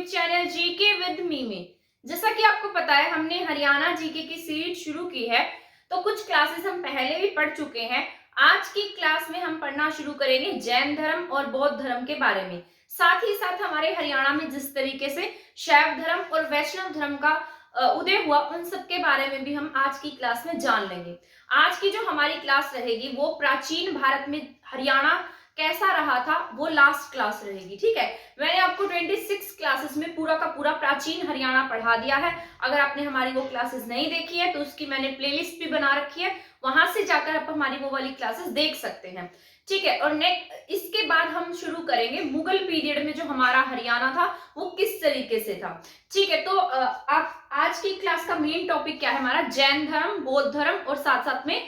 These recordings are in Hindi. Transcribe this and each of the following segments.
चैनल जीके विद मी में। जैसा कि आपको पता है हमने हरियाणा जीके की सीरीज शुरू की है, तो कुछ क्लासेस हम पहले भी पढ़ चुके हैं। आज की क्लास में हम पढ़ना शुरू करेंगे जैन धर्म और बौद्ध धर्म के बारे में। साथ ही साथ हमारे हरियाणा में जिस तरीके से शैव धर्म और वैष्णव धर्म का उदय हुआ, उन सब के बारे में भी हम आज की क्लास में जान लेंगे। आज की जो हमारी क्लास रहेगी वो प्राचीन भारत में हरियाणा कैसा रहा था वो लास्ट क्लास रहेगी। ठीक है, मैंने आपको 26 क्लासेस में पूरा का पूरा प्राचीन हरियाणा पढ़ा दिया है। अगर आपने हमारी वो क्लासेस नहीं देखी है तो उसकी मैंने प्लेलिस्ट भी बना रखी है, वहां से जाकर आप हमारी वो वाली क्लासेस देख सकते हैं। ठीक है, और नेक्स्ट इसके बाद हम शुरू करेंगे मुगल पीरियड में जो हमारा हरियाणा था वो किस तरीके से था। ठीक है, तो आप आज की क्लास का मेन टॉपिक क्या है हमारा, जैन धर्म, बौद्ध धर्म और साथ साथ में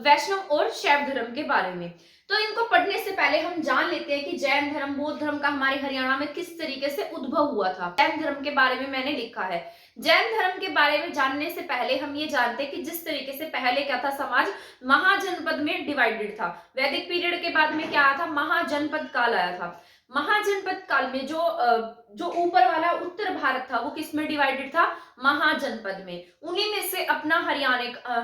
वैष्णव और शैव धर्म के बारे में। तो इनको पढ़ने से पहले हम जान लेते हैं कि जैन धर्म, बौद्ध धर्म का हमारे हरियाणा में किस तरीके से उद्भव हुआ था। जैन धर्म के बारे में मैंने लिखा है। जैन धर्म के बारे में जानने से पहले हम ये जानते हैं कि जिस तरीके से पहले क्या था, समाज महाजनपद में डिवाइडेड था। वैदिक पीरियड के बाद में क्या आया था, महाजनपद काल आया था। महाजनपद काल में जो ऊपर वाला उत्तर भारत था वो किस में डिवाइडेड था, महाजनपद में। उन्हीं में से अपना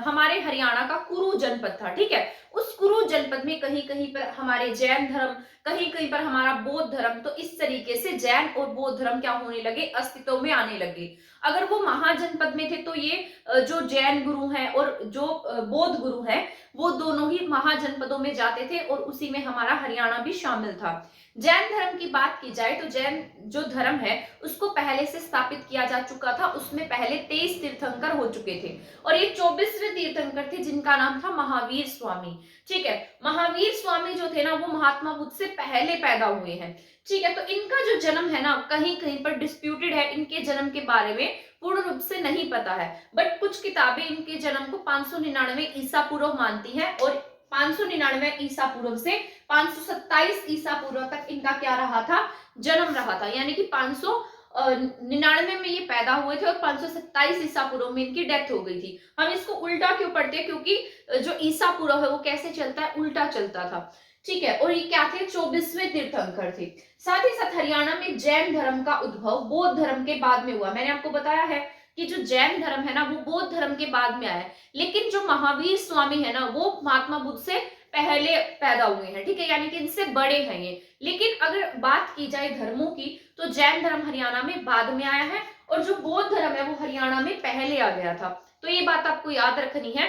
हमारे हरियाणा का कुरु जनपद था। ठीक है, उस कुरु जनपद में कहीं कहीं पर हमारे जैन धर्म, कहीं कहीं पर हमारा बौद्ध धर्म, तो इस तरीके से जैन और बौद्ध धर्म क्या होने लगे, अस्तित्व में आने लगे। अगर वो महाजनपद में थे तो ये जो जैन गुरु हैं और जो बौद्ध गुरु हैं वो दोनों ही महाजनपदों में जाते थे और उसी में हमारा हरियाणा भी शामिल था। जैन धर्म की बात की जाए तो जैन जो धर्म है उसको पहले से स्थापित किया जा चुका था। उसमें पहले 23 तीर्थंकर हो चुके थे और ये 24वें तीर्थंकर थे जिनका नाम था महावीर स्वामी। ठीक है, महावीर स्वामी जो थे ना वो महात्मा बुद्ध से पहले पैदा हुए हैं। ठीक है, तो इनका जो जन्म है ना कहीं कहीं पर डिस्प्यूटेड है, इनके जन्म के बारे में पूर्ण रूप से नहीं पता है। बट कुछ किताबें इनके जन्म को 599 ईसा पूर्व मानती हैं और 599 ईसा पूर्व से 527 ईसा पूर्व तक इनका क्या रहा था, जन्म रहा था। यानी कि 599 में ये पैदा हुए थे और 527 ईसा पूर्व में इनकी डेथ हो गई थी। हम इसको उल्टा क्यों पढ़ते हैं, क्योंकि जो ईसा पूर्व है वो कैसे चलता है, उल्टा चलता था। ठीक है, और ये क्या थे, 24वें तीर्थंकर थे। साथ ही साथ हरियाणा में जैन धर्म का उद्भव बौद्ध धर्म के बाद में हुआ। मैंने आपको बताया है कि जो जैन धर्म है ना वो बौद्ध धर्म के बाद में आया है, लेकिन जो महावीर स्वामी है ना वो महात्मा बुद्ध से पहले पैदा हुए हैं। ठीक है, यानी कि इनसे बड़े हैं ये। लेकिन अगर बात की जाए धर्मों की तो जैन धर्म हरियाणा में बाद में आया है और जो बौद्ध धर्म है वो हरियाणा में पहले आ गया था। तो ये बात आपको याद रखनी है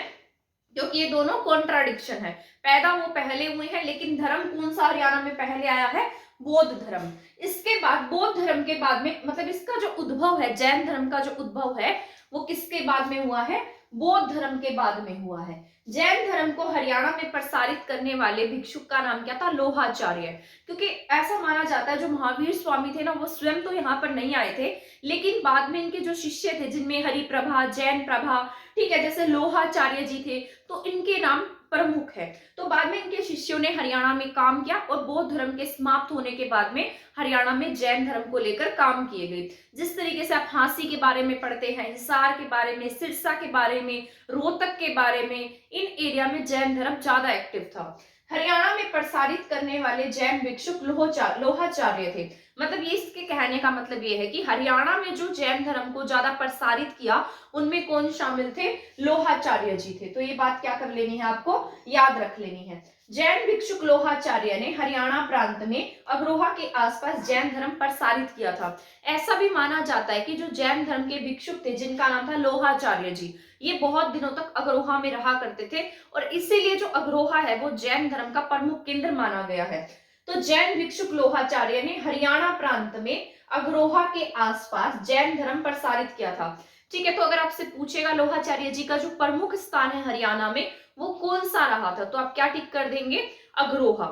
क्योंकि ये दोनों कॉन्ट्राडिक्शन है। पैदा वो पहले हुए हैं लेकिन धर्म कौन सा हरियाणा में पहले आया है, बौद्ध धर्म। इसके बाद बौद्ध धर्म के बाद में, मतलब इसका जो उद्भव है, जैन धर्म का जो उद्भव है वो किसके बाद में हुआ है, बौद्ध धर्म के बाद में हुआ है। जैन धर्म को हरियाणा में प्रसारित करने वाले भिक्षुक का नाम क्या था, लोहाचार्य। क्योंकि ऐसा माना जाता है जो महावीर स्वामी थे ना वो स्वयं तो यहाँ पर नहीं आए थे, लेकिन बाद में इनके जो शिष्य थे जिनमें हरिप्रभा, जैन प्रभा, ठीक है, जैसे लोहाचार्य जी थे, तो इनके नाम प्रमुख है। तो बाद में इनके शिष्यों ने हरियाणा में काम किया और बौद्ध धर्म के समाप्त होने के बाद में हरियाणा में जैन धर्म को लेकर काम किए गए। जिस तरीके से आप झांसी के बारे में पढ़ते हैं, हिसार के बारे में, सिरसा के बारे में, रोहतक के बारे में, इन एरिया में जैन धर्म ज्यादा एक्टिव था। हरियाणा में प्रसारित करने वाले जैन भिक्षुक लोहाचार्य थे। मतलब ये इसके कहने का मतलब ये है कि हरियाणा में जो जैन धर्म को ज्यादा प्रसारित किया उनमें कौन शामिल थे, लोहाचार्य जी थे। तो ये बात क्या कर लेनी है, आपको याद रख लेनी है। जैन भिक्षुक लोहाचार्य ने हरियाणा प्रांत में अग्रोहा के आसपास जैन धर्म प्रसारित किया था। ऐसा भी माना जाता है कि जो जैन धर्म के भिक्षुक थे जिनका नाम था लोहाचार्य जी, ये बहुत दिनों तक अग्रोहा में रहा करते थे और इसीलिए जो अग्रोहा है वो जैन धर्म का प्रमुख केंद्र माना गया है। तो जैन भिक्षुक लोहाचार्य ने हरियाणा प्रांत में अग्रोहा के आसपास जैन धर्म प्रसारित किया था। ठीक है, तो अगर आपसे पूछेगा लोहाचार्य जी का जो प्रमुख स्थान है हरियाणा में वो कौन सा रहा था, तो आप क्या टिक कर देंगे, अग्रोहा।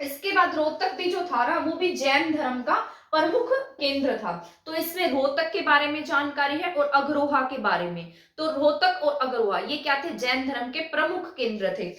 इसके बाद रोहतक भी जो था ना वो भी जैन धर्म का प्रमुख केंद्र था। तो इसमें रोहतक के बारे में जानकारी है और अग्रोहा के बारे में। तो रोहतक और अग्रोहा ये क्या थे, जैन धर्म के प्रमुख केंद्र थे।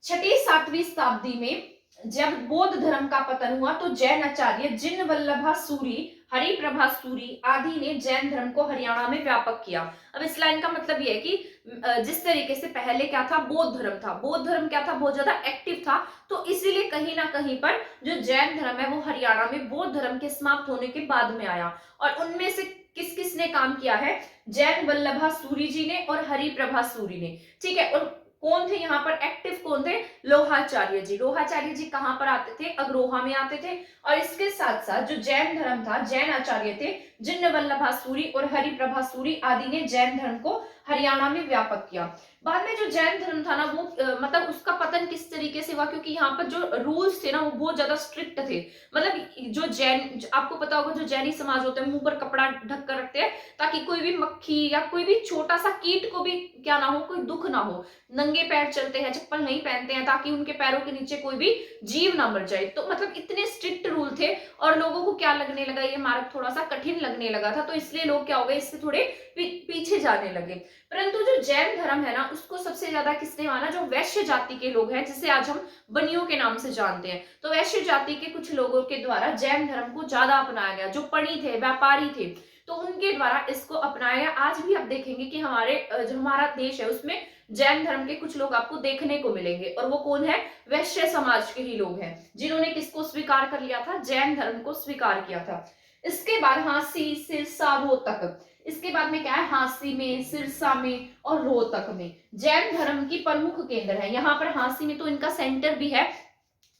6ठी 7वीं शताब्दी में जब बौद्ध धर्म का पतन हुआ तो जैन आचार्य जिन वल्लभा सूरी, हरिप्रभा सूरी आदि ने जैन धर्म को हरियाणा में व्यापक किया। अब इस लाइन का मतलब यह है कि जिस तरीके से पहले क्या था, बौद्ध धर्म था, बौद्ध धर्म क्या था, बहुत ज्यादा एक्टिव था, तो इसीलिए कहीं ना कहीं पर जो जैन धर्म है वो हरियाणा में बौद्ध धर्म के समाप्त होने के बाद में आया। और उनमें से किस किस ने काम किया है, जैन वल्लभा सूरी जी ने और हरिप्रभा सूरी ने, ठीक है। और कौन थे यहाँ पर एक्टिव, कौन थे, लोहाचार्य जी। लोहाचार्य जी कहां पर आते थे, अग्रोहा में आते थे। और इसके साथ साथ जो जैन धर्म था, जैन आचार्य थे जिन्न वल्लभा सूरी और हरिप्रभा सूरी आदि ने जैन धर्म को हरियाणा में व्यापक किया। बाद में जो जैन धर्म था ना वो मतलब उसका पतन किस तरीके से हुआ, क्योंकि यहाँ पर जो रूल्स थे ना वो बहुत ज्यादा स्ट्रिक्ट थे। मतलब जो जैन, आपको पता होगा जो जैनी समाज होते हैं मुंह पर कपड़ा ढक कर रखते हैं ताकि कोई भी मक्खी या कोई भी छोटा सा कीट को भी क्या ना हो, कोई दुख ना हो। नंगे पैर चलते हैं, चप्पल नहीं पहनते हैं ताकि उनके पैरों के नीचे कोई भी जीव ना मर जाए। तो मतलब इतने स्ट्रिक्ट रूल थे और लोगों को क्या लगने लगा, ये मार्ग थोड़ा सा कठिन लगने लगा था, तो इसलिए लोग क्या हो गए, इससे थोड़े पीछे जाने लगे। परंतु जो जैन धर्म है ना उसको सबसे ज्यादा किसने माना, जो वैश्य जाति के लोग हैं, जिसे आज हम बनियों के नाम से जानते हैं। तो वैश्य जाति के कुछ लोगों के द्वारा जैन धर्म को ज्यादा अपनाया गया। जो पणी थे, व्यापारी थे, तो उनके द्वारा इसको अपनाया गया। आज भी आप देखेंगे कि हमारे जो हमारा देश है उसमें जैन धर्म के कुछ लोग आपको देखने को मिलेंगे, और वो कौन है, वैश्य समाज के ही लोग हैं, जिन्होंने किसको स्वीकार कर लिया था, जैन धर्म को स्वीकार किया था। इसके बाद हांसी, सिरसा, रोहतक, इसके बाद में क्या है, हांसी में, सिरसा में और रोहतक में जैन धर्म की प्रमुख केंद्र है। यहाँ पर हांसी में तो इनका सेंटर भी है,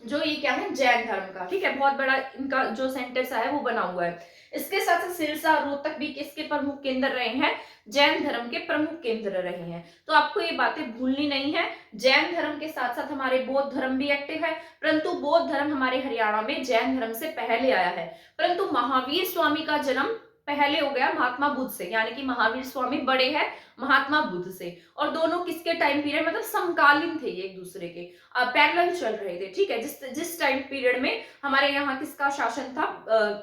जो ये क्या है, जैन धर्म का, ठीक है, बहुत बड़ा इनका जो सेंटर सा है वो बना हुआ है। इसके साथ साथ सिरसा, रोहतक भी किसके प्रमुख केंद्र रहे हैं, जैन धर्म के प्रमुख केंद्र रहे हैं। तो आपको ये बातें भूलनी नहीं है। जैन धर्म के साथ साथ हमारे बौद्ध धर्म भी एक्टिव है, परंतु बौद्ध धर्म हमारे हरियाणा में जैन धर्म से पहले आया है। परंतु महावीर स्वामी का जन्म पहले हो गया महात्मा बुद्ध से, यानी कि महावीर स्वामी बड़े हैं महात्मा बुद्ध से, और दोनों किसके टाइम पीरियड, मतलब समकालीन थे, एक दूसरे के पैरेलल चल रहे थे, ठीक है। जिस टाइम पीरियड में हमारे यहाँ किसका शासन था,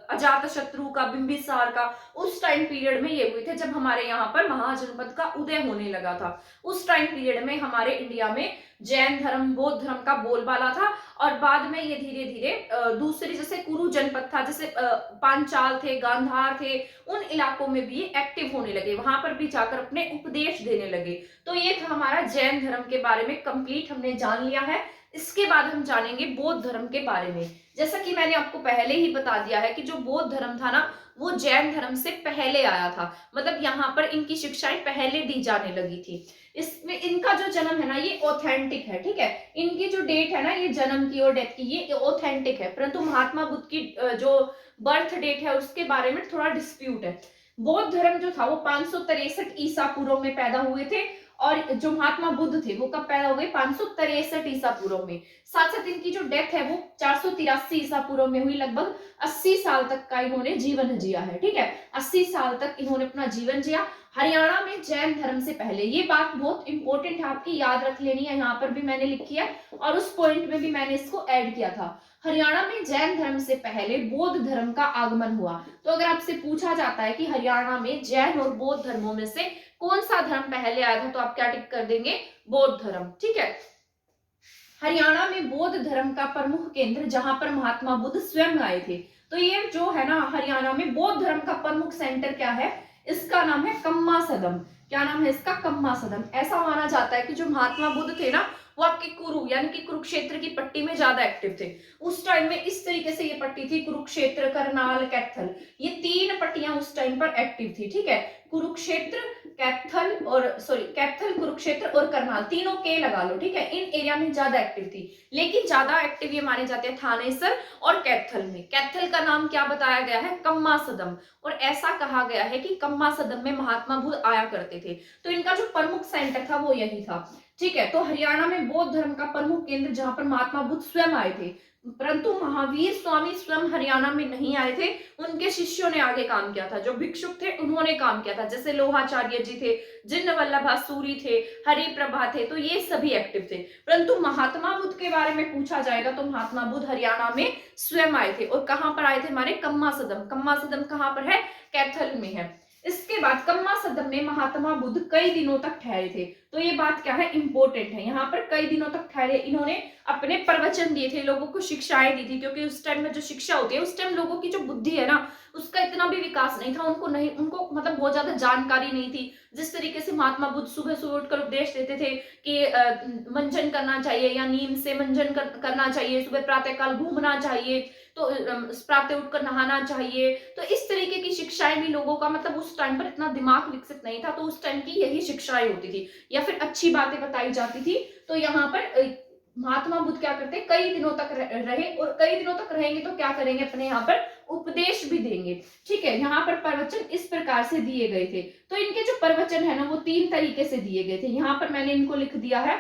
अजात शत्रु का, बिंबिसार का, उस टाइम पीरियड में ये हुए थे जब हमारे यहाँ पर महाजनपद का उदय होने लगा था। उस टाइम पीरियड में हमारे इंडिया में जैन धर्म, बौद्ध धर्म का बोलबाला था। और बाद में ये धीरे धीरे दूसरी, जैसे कुरु जनपद था, जैसे पांचाल थे, गांधार थे, उन इलाकों में भी एक्टिव होने लगे, वहां पर भी जाकर अपने उपदेश देने लगे। तो ये था हमारा जैन धर्म के बारे में कंप्लीट हमने जान लिया है। इसके बाद हम जानेंगे बौद्ध धर्म के बारे में। जैसा कि मैंने आपको पहले ही बता दिया है कि जो बौद्ध धर्म था ना वो जैन धर्म से पहले आया था, मतलब यहाँ पर इनकी शिक्षाएं पहले दी जाने लगी थी। इसमें इनका जो जन्म है ना ये ऑथेंटिक है, ठीक है। इनकी जो डेट है ना, ये जन्म की और डेथ की, ये ऑथेंटिक है, परंतु महात्मा बुद्ध की जो बर्थ डेट है उसके बारे में थोड़ा डिस्प्यूट है। बौद्ध धर्म जो था वो 563 ईसा पूर्व में पैदा हुए थे, और जो महात्मा बुद्ध थे वो कब पैदा हो गए, 563 ईसा पूर्व में। साथ साथ इनकी जो डेथ है वो 483 ईसा पूर्व में हुई। लगभग 80 साल तक का इन्होंने जीवन जिया है, ठीक है, 80 साल तक इन्होंने अपना जीवन जिया हरियाणा में जैन धर्म से पहले। ये बात बहुत इंपॉर्टेंट है, आपकी याद रख लेनी है, यहाँ पर भी मैंने लिखी है और उस पॉइंट में भी मैंने इसको ऐड किया था। हरियाणा में जैन धर्म से पहले बौद्ध धर्म का आगमन हुआ। तो अगर आपसे पूछा जाता है कि हरियाणा में जैन और बौद्ध धर्मों में से कौन सा धर्म पहले आया था, तो आप क्या टिक कर देंगे, बौद्ध धर्म, ठीक है। हरियाणा में बौद्ध धर्म का प्रमुख केंद्र जहां पर महात्मा बुद्ध स्वयं आए थे। तो ये जो है ना हरियाणा में बौद्ध धर्म का प्रमुख सेंटर क्या है, इसका नाम है कम्मा सदम। क्या नाम है इसका, कम्मा सदम। ऐसा माना जाता है कि जो महात्मा बुद्ध थे ना वो आपके कुरु यानी कि कुरुक्षेत्र की पट्टी में ज्यादा एक्टिव थे। उस टाइम में इस तरीके से ये पट्टी थी, कुरुक्षेत्र, करनाल, कैथल, ये 3 पट्टियां उस टाइम पर एक्टिव थी, ठीक है। कुरुक्षेत्र, कैथल और कैथल, कुरुक्षेत्र और करनाल, तीनों के लगा लो, ठीक है। इन एरिया में ज्यादा एक्टिव थी, लेकिन ज्यादा एक्टिव ये माने जाते हैं थानेसर और कैथल में। कैथल का नाम क्या बताया गया है, कम्मा सदम, और ऐसा कहा गया है कि कम्मा सदम में महात्मा बुद्ध आया करते थे। तो इनका जो प्रमुख सेंटर था वो यही था, ठीक है। तो हरियाणा में बौद्ध धर्म का प्रमुख केंद्र जहां पर महात्मा बुद्ध स्वयं आए थे, परंतु महावीर स्वामी स्वयं हरियाणा में नहीं आए थे, उनके शिष्यों ने आगे काम किया था। जो भिक्षुक थे उन्होंने काम किया था, जैसे लोहाचार्य जी थे, जिन्न वल्लभा सूरी थे, हरिप्रभा थे, तो ये सभी एक्टिव थे। परंतु महात्मा बुद्ध के बारे में पूछा जाएगा तो महात्मा बुद्ध हरियाणा में स्वयं आए थे, और कहां पर आए थे, हमारे कम्मा सदम। कम्मा सदम कहां पर है, कैथल में है। इसके बाद कम्मा सदन में महात्मा बुद्ध कई दिनों तक ठहरे थे। तो ये बात क्या है, इंपॉर्टेंट है। यहाँ पर कई दिनों तक ठहरे, इन्होंने अपने प्रवचन दिए थे, लोगों को शिक्षाएं दी थी, क्योंकि उस टाइम में जो शिक्षा होती है, उस टाइम लोगों की जो बुद्धि है ना, उसका इतना भी विकास नहीं था, उनको मतलब बहुत ज्यादा जानकारी नहीं थी। जिस तरीके से महात्मा बुद्ध सुबह सुबह उठकर उपदेश देते थे कि मंजन करना चाहिए या नीम से मंजन करना चाहिए, सुबह प्रातः काल घूमना चाहिए, तो प्रातः उठकर नहाना चाहिए। तो इस तरीके की शिक्षाएं भी लोगों का मतलब उस टाइम पर इतना दिमाग विकसित नहीं था, तो उस टाइम की यही शिक्षाएं होती थी या फिर अच्छी बातें बताई जाती थी। तो यहाँ पर महात्मा बुद्ध क्या करते, कई दिनों तक रहे, और कई दिनों तक रहेंगे तो क्या करेंगे, अपने यहाँ पर उपदेश भी देंगे। ठीक है, यहाँ पर प्रवचन इस प्रकार से दिए गए थे। तो इनके जो प्रवचन है ना, वो 3 तरीके से दिए गए थे। यहाँ पर मैंने इनको लिख दिया है,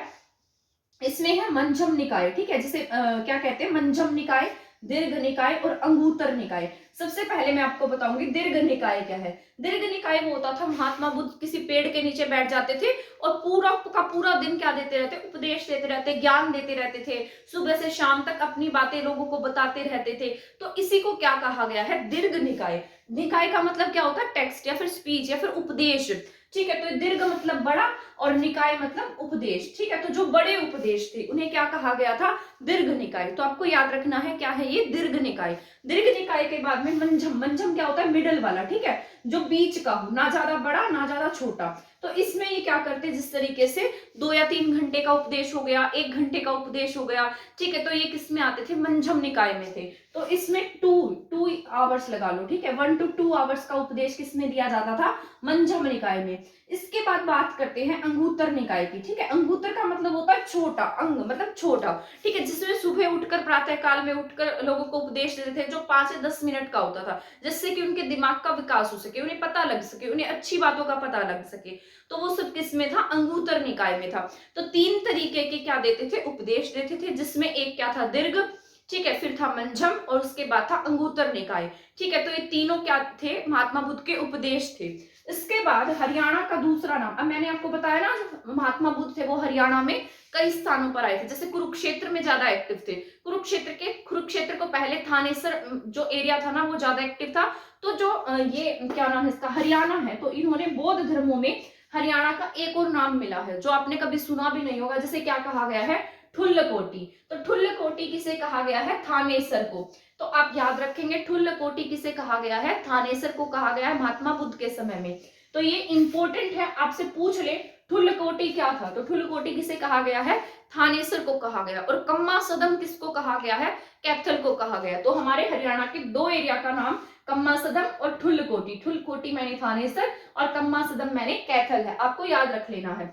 इसमें है मंजम निकाय, ठीक है, जिसे क्या कहते हैं, मंजम निकाय, दीर्घ निकाय और अंगूतर निकाय। सबसे पहले मैं आपको बताऊंगी दीर्घ निकाय क्या है। दीर्घ निकाय वो होता था, महात्मा बुद्ध किसी पेड़ के नीचे बैठ जाते थे और पूरा का पूरा दिन क्या देते रहते, उपदेश देते रहते, ज्ञान देते रहते थे, सुबह से शाम तक अपनी बातें लोगों को बताते रहते थे। तो इसी को क्या कहा गया है, दीर्घ निकाय। निकाय का मतलब क्या होता है, टेक्स्ट या फिर स्पीच या फिर उपदेश। ठीक है, तो दीर्घ मतलब बड़ा और निकाय मतलब उपदेश। ठीक है, तो जो बड़े उपदेश थे उन्हें क्या कहा गया था, दीर्घ निकाय। तो आपको याद रखना है क्या है ये, दीर्घ निकाय। दीर्घ निकाय के बाद में मंजम। मंजम क्या होता है, मिडल वाला, ठीक है, जो बीच का हो, ना ज्यादा बड़ा ना ज्यादा छोटा। तो इसमें ये क्या करते, जिस तरीके से 2 या 3 घंटे का उपदेश हो गया, 1 घंटे का उपदेश हो गया, ठीक है, तो ये किस में आते थे, मंजम निकाय में थे। तो इसमें 2 आवर्स लगा लो, ठीक है, 1 to 2 आवर्स का उपदेश किसमें दिया जाता था, मंजम निकाय में। इसके बाद बात करते हैं अंगूतर निकाय की। ठीक है, अंगूतर का मतलब होता है छोटा, अंग मतलब छोटा, ठीक है, जिसमें सुबह उठकर प्रातः काल में उठकर लोगों को उपदेश देते थे, जो 5 से 10 मिनट का होता था, जिससे कि उनके दिमाग का विकास हो सके, उन्हें पता लग सके, उन्हें अच्छी बातों का पता लग सके। तो वो सब किस में था, अंगूतर निकाय में था। तो 3 तरीके के क्या देते थे, उपदेश देते थे, जिसमें एक क्या था, दीर्घ, ठीक है, फिर था मंजम और उसके बाद था अंगूतर निकाय। ठीक है, तो ये तीनों क्या थे, महात्मा बुद्ध के उपदेश थे। इसके बाद हरियाणा का दूसरा नाम, अब मैंने आपको बताया ना, जो महात्मा बुद्ध थे वो हरियाणा में कई स्थानों पर आए थे, जैसे कुरुक्षेत्र में ज्यादा एक्टिव थे। कुरुक्षेत्र को पहले थानेसर जो एरिया था ना, वो ज्यादा एक्टिव था। तो जो ये क्या नाम है इसका, हरियाणा है, तो इन्होंने बौद्ध धर्मों में हरियाणा का एक और नाम मिला है, जो आपने कभी सुना भी नहीं होगा, जिसे क्या कहा गया है, ठुल्लकोटी। तो ठुल्लकोटी किसे कहा गया है, थानेसर को। तो आप याद रखेंगे, ठुल्लकोटी किसे कहा गया है, थानेसर को कहा गया है महात्मा बुद्ध के समय में। तो ये इंपॉर्टेंट है, आपसे पूछ ले ठुल्लकोटी क्या था, तो ठुल्लकोटी किसे कहा गया है, थानेसर को कहा गया। और कम्मा सदम किसको कहा गया है, कैथल को कहा गया। तो हमारे हरियाणा के 2 एरिया का नाम कम्मा सदम और ठुल्लकोटी। ठुल्लकोटी मैंने थानेसर और कम्मा सदम मैंने कैथल है, आपको याद रख लेना है।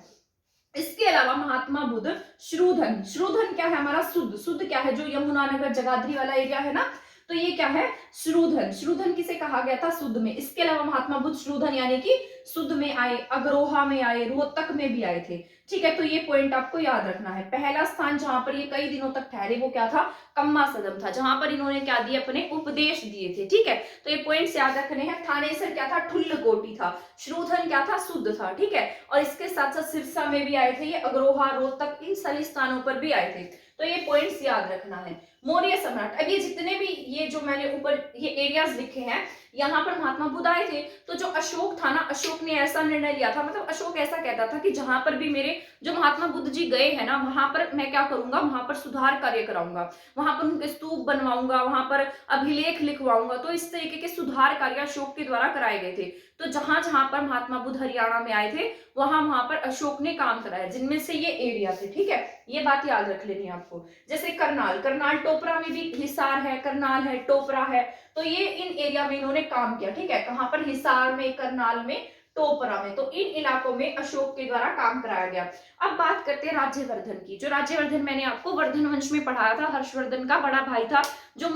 इसके अलावा महात्मा बुद्ध श्रूधन, श्रूधन क्या है हमारा, शुद्ध, शुद्ध क्या है, जो यमुनानगर जगाधरी वाला एरिया है ना, तो ये क्या है, श्रूधन। श्रूधन किसे कहा गया था, शुद्ध में। इसके अलावा महात्मा बुद्ध श्रूधन यानी कि शुद्ध में आए, अग्रोहा में आए, रोहतक में भी आए थे। ठीक है, तो ये पॉइंट आपको याद रखना है। पहला स्थान जहां पर ये कई दिनों तक ठहरे वो क्या था, कम्मा सदम था, जहां पर इन्होंने क्या दिए, अपने उपदेश दिए थे। ठीक है, तो ये पॉइंट्स याद रखने हैं। थानेसर क्या था, ठुल्लकोटी था। श्रूधन क्या था, शुद्ध था। ठीक है, और इसके साथ साथ सिरसा में भी आए थे ये, अग्रोहा, रोहतक, इन सभी स्थानों पर भी आए थे। तो ये पॉइंट्स याद रखना है। मौर्य सम्राट, अब ये जितने भी ये जो मैंने ऊपर ये एरियाज लिखे हैं, यहाँ पर महात्मा बुद्ध आए थे। तो जो अशोक था ना, अशोक ने ऐसा निर्णय लिया था, मतलब अशोक ऐसा कहता था कि जहां पर भी मेरे जो महात्मा बुद्ध जी गए हैं ना, वहां पर मैं क्या करूंगा, वहां पर सुधार कार्य कराऊंगा, वहां पर उनके स्तूप बनवाऊंगा, वहां पर अभिलेख लिखवाऊंगा। तो इस तरीके के सुधार कार्य अशोक के द्वारा कराए गए थे। तो जहां जहां पर महात्मा बुद्ध हरियाणा में आए थे, वहां वहां पर अशोक ने काम कराया, जिनमें से ये एरिया थे। ठीक है, ये बात याद रख लेनी है आपको। जैसे करनाल, करनाल टोपरा में भी हिसार है, करनाल है, टोपरा है, तो ये इन एरिया में इन्होंने काम किया। ठीक है, कहां पर, हिसार में, करनाल में, टोपरा में, तो इन इलाकों में अशोक के द्वारा काम कराया गया। अब बात करते हैं राज्यवर्धन की। जो राज्यवर्धन मैंने आपको वर्धन वंश में पढ़ाया था, हर्षवर्धन का बड़ा भाई था, जो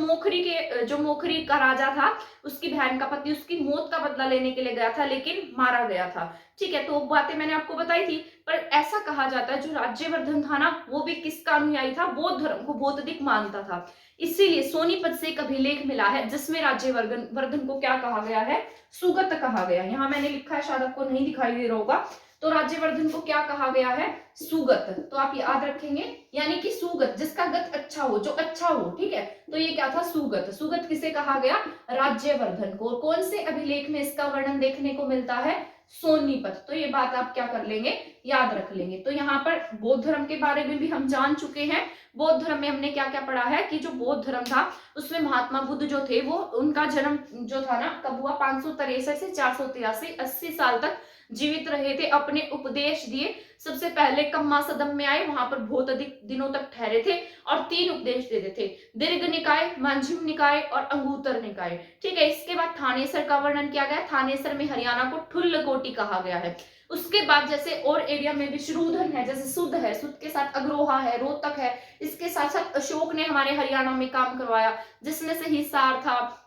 मोखरी का राजा था, उसकी बहन का पति उसकी मौत का बदला लेने के लिए गया था, लेकिन मारा गया था। ठीक है, तो बातें मैंने आपको बताई थी। पर ऐसा कहा जाता है जो राज्यवर्धन था ना, वो भी किसका अनुयायी था, बौद्ध धर्म को बौद्धिक मानता था। इसीलिए सोनीपत से एक अभिलेख मिला है, जिसमें राज्यवर्धन को क्या कहा गया है, सुगत कहा गया। यहाँ मैंने लिखा है, शायद आपको नहीं दिखाई दे रहा होगा। तो राज्यवर्धन को क्या कहा गया है? सुगत। तो आप याद रखेंगे, यानी कि सुगत, जिसका गत अच्छा हो, जो अच्छा हो, ठीक है। तो ये क्या था? सुगत। सुगत किसे कहा गया? राज्यवर्धन को। कौन से अभिलेख में इसका वर्णन देखने को मिलता है? सोनीपत। तो ये बात आप क्या कर लेंगे? याद रख लेंगे। तो यहाँ पर बौद्ध धर्म के बारे में भी हम जान चुके हैं। बौद्ध धर्म में हमने क्या क्या पढ़ा है कि जो बौद्ध धर्म था उसमें महात्मा बुद्ध जो थे वो, उनका जन्म जो था ना कब हुआ? 563 से 483, 80 साल तक जीवित रहे थे, अपने उपदेश दिए। सबसे पहले कम्मा सदम में आए, वहां पर बहुत अधिक दिनों तक ठहरे थे और 3 उपदेश देते थे, दीर्घ निकाय, मध्यम निकाय और अंगुत्तर निकाय। ठीक है। इसके बाद थानेसर का वर्णन किया गया। थानेसर में हरियाणा को ठुल्ल कोटि कहा गया है। उसके बाद जैसे और एरिया में भी शुद्धोधन है, जैसे शुद्ध है, शुद्ध के साथ अग्रोहा है, रोहतक है, इसके साथ साथ अशोक ने हमारे हरियाणा में काम करवाया, जिसमें से हिसार था,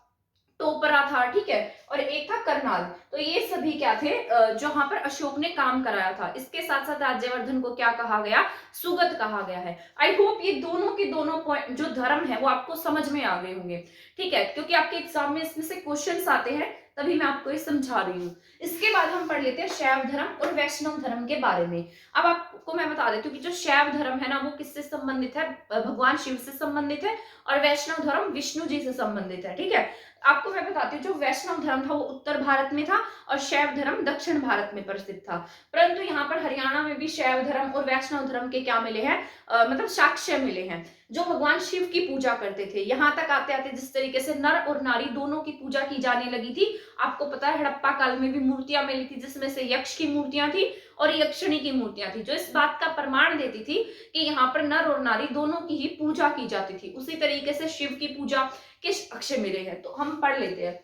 टोपरा था, ठीक है, और एक था करनाल। तो ये सभी क्या थे? जहां पर अशोक ने काम कराया था। इसके साथ साथ राज्यवर्धन को क्या कहा गया? सुगत कहा गया है। आई होप ये दोनों के दोनों पॉइंट जो धर्म है वो आपको समझ में आ गए होंगे, ठीक है, क्योंकि आपके एग्जाम में इसमें से क्वेश्चंस आते हैं, तभी मैं आपको ये समझा रही हूँ। इसके बाद हम पढ़ लेते हैं शैव धर्म और वैष्णव धर्म के बारे में। अब आपको मैं बता देती हूँ कि जो शैव धर्म है ना वो किससे संबंधित है? भगवान शिव से संबंधित है, और वैष्णव धर्म विष्णु जी से संबंधित है, ठीक है। आपको मैं बताती हूँ, जो वैष्णव धर्म था वो उत्तर भारत में था और शैव धर्म दक्षिण भारत में प्रसिद्ध था। परंतु यहाँ पर हरियाणा में भी शैव धर्म और वैष्णव धर्म के क्या मिले हैं? मतलब साक्ष्य मिले हैं। जो भगवान शिव की पूजा करते थे, यहाँ तक आते आते जिस तरीके से नर और नारी दोनों की पूजा की जाने लगी थी, आपको पता है हड़प्पा काल में भी मूर्तियां मिली थी, जिसमें से यक्ष की मूर्तियां थी और यक्षिणी की मूर्तियां थी, जो इस बात का प्रमाण देती थी कि यहाँ पर नर और नारी दोनों की ही पूजा की जाती थी। उसी तरीके से शिव की पूजा के साक्ष्य मिले हैं। तो हम पढ़ लेते हैं।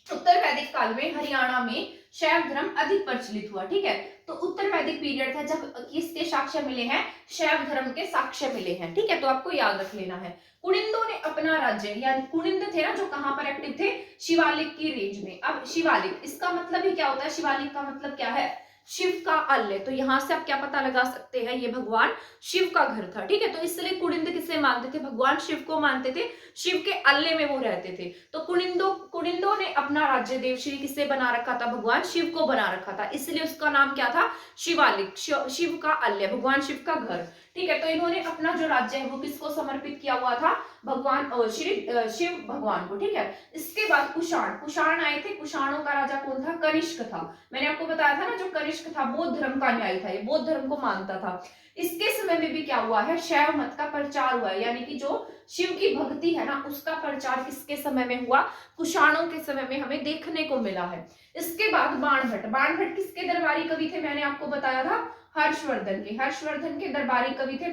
उत्तर वैदिक काल में हरियाणा में शैव धर्म अधिक प्रचलित हुआ, ठीक है। तो उत्तर वैदिक पीरियड था जब किसके साक्ष्य मिले हैं? शैव धर्म के साक्ष्य मिले हैं, ठीक है। तो आपको याद रख लेना है। कुनिंदों ने अपना राज्य, यानी कुनिंद थे ना जो कहां पर एक्टिव थे? शिवालिक की रेंज में। अब शिवालिक, इसका मतलब ही क्या होता है? शिवालिक का मतलब क्या है? शिव का अल्ल। तो यहां से आप क्या पता लगा सकते हैं? ये भगवान शिव का घर था, ठीक है। तो इसलिए कुनिंद किसे मानते थे? भगवान शिव को मानते थे। शिव के अल्ले में वो रहते थे। तो कुनिंदों ने अपना राज्य देवश्री किसे बना रखा था? भगवान शिव को बना रखा था, इसलिए उसका नाम क्या था? शिवालिक, शिव का अल्ल, भगवान शिव का घर, ठीक है। तो इन्होंने अपना जो राज्य है वो किसको समर्पित किया हुआ था? भगवान शिव भगवान को, ठीक है। इसके बाद कुषाण आए थे। कुषाणों का राजा कौन था? कनिष्क था। मैंने आपको बताया था ना, जो कनिष्क था बौद्ध धर्म का न्यायी था, ये बौद्ध धर्म को मानता था। इसके समय में भी क्या हुआ है? शैव मत का प्रचार हुआ है, यानी कि जो शिव की भक्ति है ना उसका प्रचार किसके समय में हुआ? कुषाणों के समय में हमें देखने को मिला है। इसके बाद बाणभट्ट किसके दरबारी कवि थे? मैंने आपको बताया था हर्षवर्धन के दरबारी कवि थे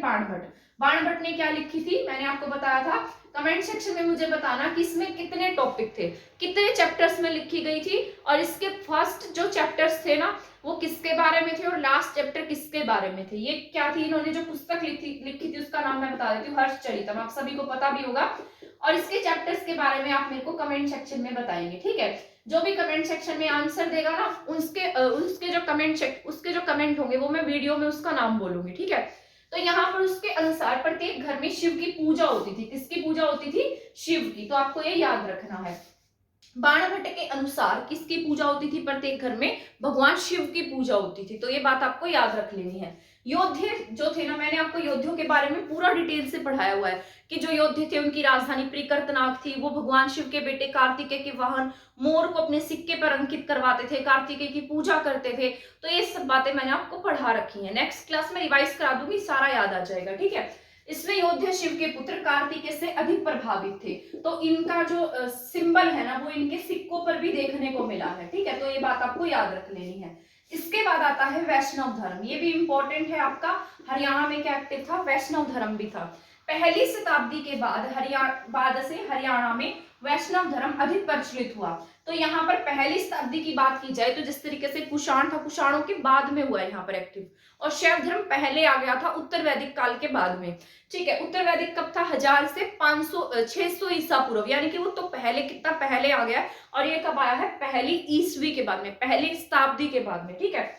बाणभट्ट ने क्या लिखी थी? मैंने आपको बताया था। कमेंट सेक्शन में मुझे बताना कि इसमें कितने टॉपिक थे, कितने चैप्टर्स में लिखी गई थी, और इसके फर्स्ट जो चैप्टर्स थे ना वो किसके बारे में थे और लास्ट चैप्टर किसके बारे में थे। ये क्या थी? इन्होंने जो पुस्तक लिखी थी उसका नाम मैं बता देती हूँ, हर्षचरितम। आप सभी को पता भी होगा, और इसके चैप्टर्स के बारे में आप मेरे को कमेंट सेक्शन में बताएंगे, ठीक है। जो भी कमेंट सेक्शन में आंसर देगा ना उसके जो कमेंट होंगे वो मैं वीडियो में उसका नाम बोलूंगी, ठीक है। तो यहाँ पर उसके अनुसार प्रत्येक घर में शिव की पूजा होती थी। किसकी पूजा होती थी? शिव की। तो आपको ये याद रखना है। बाणभट्ट के अनुसार किसकी पूजा होती थी प्रत्येक घर में? भगवान शिव की पूजा होती थी। तो ये बात आपको याद रख लेनी है। योद्धे जो थे ना, मैंने आपको योद्धियों के बारे में पूरा डिटेल से पढ़ाया हुआ है कि जो योद्धे थे उनकी राजधानी प्रिकर्तनाग थी। वो भगवान शिव के बेटे कार्तिकेय के वाहन मोर को अपने सिक्के पर अंकित करवाते थे, कार्तिकेय की पूजा करते थे। तो ये सब बातें मैंने आपको पढ़ा रखी है। नेक्स्ट क्लास में रिवाइज करा दूंगी, सारा याद आ जाएगा, ठीक है। इसमें योद्धे शिव के पुत्र कार्तिकेय से अधिक प्रभावित थे। तो इनका जो सिंबल है ना वो इनके सिक्कों पर भी देखने को मिला है, ठीक है। तो ये बात आपको याद रख लेनी है। इसके बाद आता है वैष्णव धर्म। ये भी इंपॉर्टेंट है आपका। हरियाणा में क्या एक्टिव था? वैष्णव धर्म भी था। पहली शताब्दी के बाद से हरियाणा में वैष्णव धर्म अधिक प्रचलित हुआ। तो यहाँ पर पहली शताब्दी की बात की जाए तो जिस तरीके से कुषाण था, कुषाणों के बाद में हुआ है यहाँ पर एक्टिव, और शैव धर्म पहले आ गया था उत्तर वैदिक काल के बाद में, ठीक है। उत्तर वैदिक कब था? 1000 से 600 ईसा पूर्व, यानी कि वो तो पहले कितना पहले आ गया, और ये कब आया है? पहली ईस्वी के बाद में, पहली शताब्दी के बाद में, ठीक है।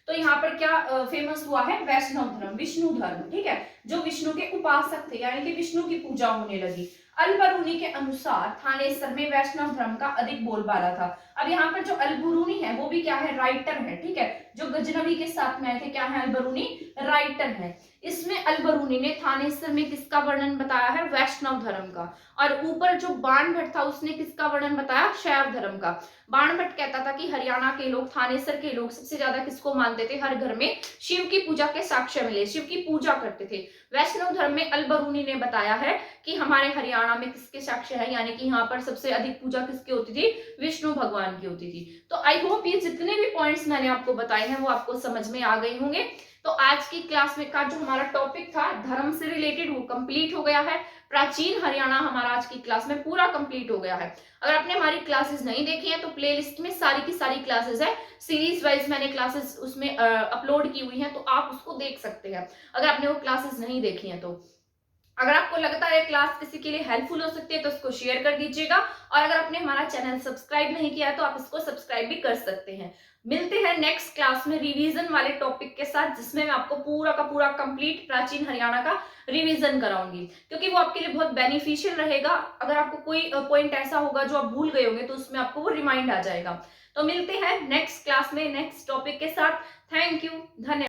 तो यहाँ पर क्या फेमस हुआ है? वैष्णव धर्म, विष्णु धर्म, ठीक है। जो विष्णु के उपासक थे, यानी कि विष्णु की पूजा होने लगी। अल-बरूनी के अनुसार थानेसर में वैष्णव धर्म का अधिक बोलबाला था। अब यहाँ पर जो अल-बरूनी है वो भी क्या है, राइटर है, ठीक है। जो गजनवी के साथ में आए थे, क्या है अल-बरूनी, राइटर है। इसमें अल-बरूनी ने थानेसर में किसका वर्णन बताया है, वैष्णव धर्म का। और ऊपर जो बाणभट्ट था उसने किसका वर्णन बताया, शैव धर्म का। बाणभट्ट कहता था कि हरियाणा के लोग, थानेसर के लोग सबसे ज्यादा किसको मानते थे, हर घर में शिव की पूजा के साक्ष्य मिले, शिव की पूजा करते थे। वैष्णव धर्म में अल-बरूनी ने बताया है कि हमारे हरियाणा में किसके साक्ष्य है, यानी कि यहाँ पर सबसे अधिक पूजा किसकी होती थी, विष्णु भगवान की होती थी। तो आई होप ये जितने भी पॉइंट्स मैंने आपको बताए हैं वो आपको समझ में आ गए होंगे। तो आज की क्लास में का जो हमारा टॉपिक था धर्म से रिलेटेड वो कंप्लीट हो गया है। प्राचीन हरियाणा हमारा आज की क्लास में पूरा कंप्लीट हो गया है। अगर आपने हमारी क्लासेस नहीं देखी हैं तो प्लेलिस्ट में सारी की सारी क्लासेस है, सीरीज वाइज मैंने क्लासेस उसमें अपलोड की हुई हैं, तो आप उसको देख सकते हैं अगर आपने वो क्लासेस नहीं देखी हैं तो। अगर आपको लगता है क्लास किसी के लिए हेल्पफुल हो सकती है तो उसको शेयर कर दीजिएगा, और अगर आपने हमारा चैनल सब्सक्राइब नहीं किया है तो आप इसको सब्सक्राइब भी कर सकते हैं। मिलते हैं नेक्स्ट क्लास में रिवीजन वाले टॉपिक के साथ, जिसमें मैं आपको पूरा का पूरा कंप्लीट प्राचीन हरियाणा का रिवीजन कराऊंगी, क्योंकि वो आपके लिए बहुत बेनिफिशियल रहेगा। अगर आपको कोई पॉइंट ऐसा होगा जो आप भूल गए होंगे तो उसमें आपको वो रिमाइंड आ जाएगा। तो मिलते हैं नेक्स्ट क्लास में नेक्स्ट टॉपिक के साथ। थैंक यू, धन्यवाद।